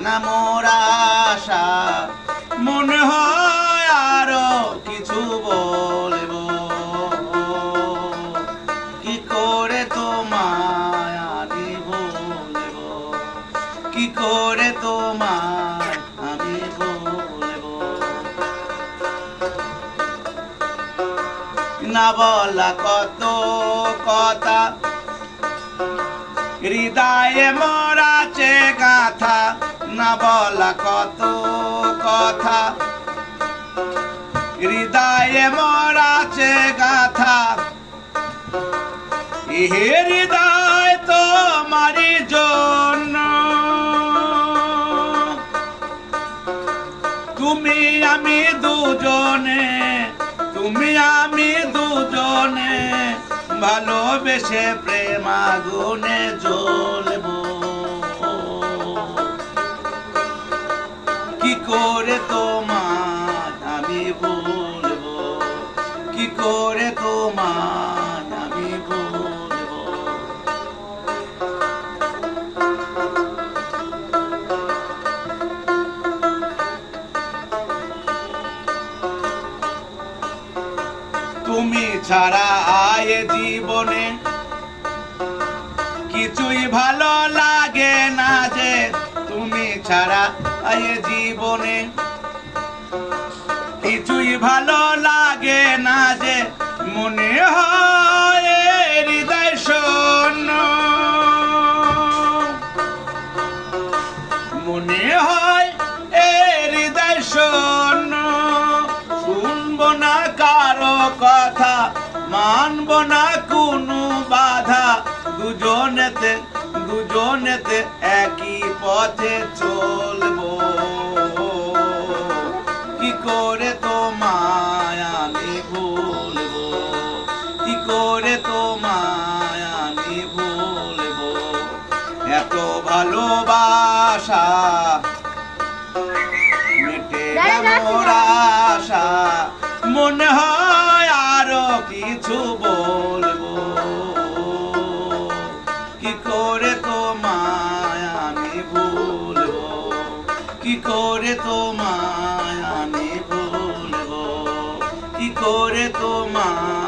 না মোর আশা, মনে হয় আরো কিছু বলবো, কি করে তোমায় আমি বলবো, কি করে তোমায় আমি বলবো। না বলা কত কথা হৃদয়ে মোর আছে গাথা, না বলা কত কথা হৃদয়ে মোর আছে গাথা। এ হৃদয় তোমারই জন্য, তুমি আমি দুজনে, তুমি আমি দুজনে ভালোবেসে প্রেম আগুনে জ্বলবো, কি করে তোমায় আমি বলবো, কি করে তোমায় আমি বলবো। তুমি ছাড়া আয় জীবনে কিছুই ভালো লাগে না যে, তুমি ছাড়া আয় জীবনে কিছুই ভালো লাগে না যে, মনে হয় হৃদয় শূন্য, মনে হয় হৃদয় শূন্য। শুনবো না কারো কথা, মানবো না কোনো বাধা, দুজনেতে দুজনেতে একই পথে চলবো, কি করে তোমায় আমি ভুলবো, কি করে তোমায় আমি ভুলবো। এত ভালোবাসা মেটে না মোর আশা, মনে হয় আরো কিছু বলবো, কি করে তোমায় আমি ভুলবো, কি করে তোমায় আমি ভুলবো, কি করে তোমায়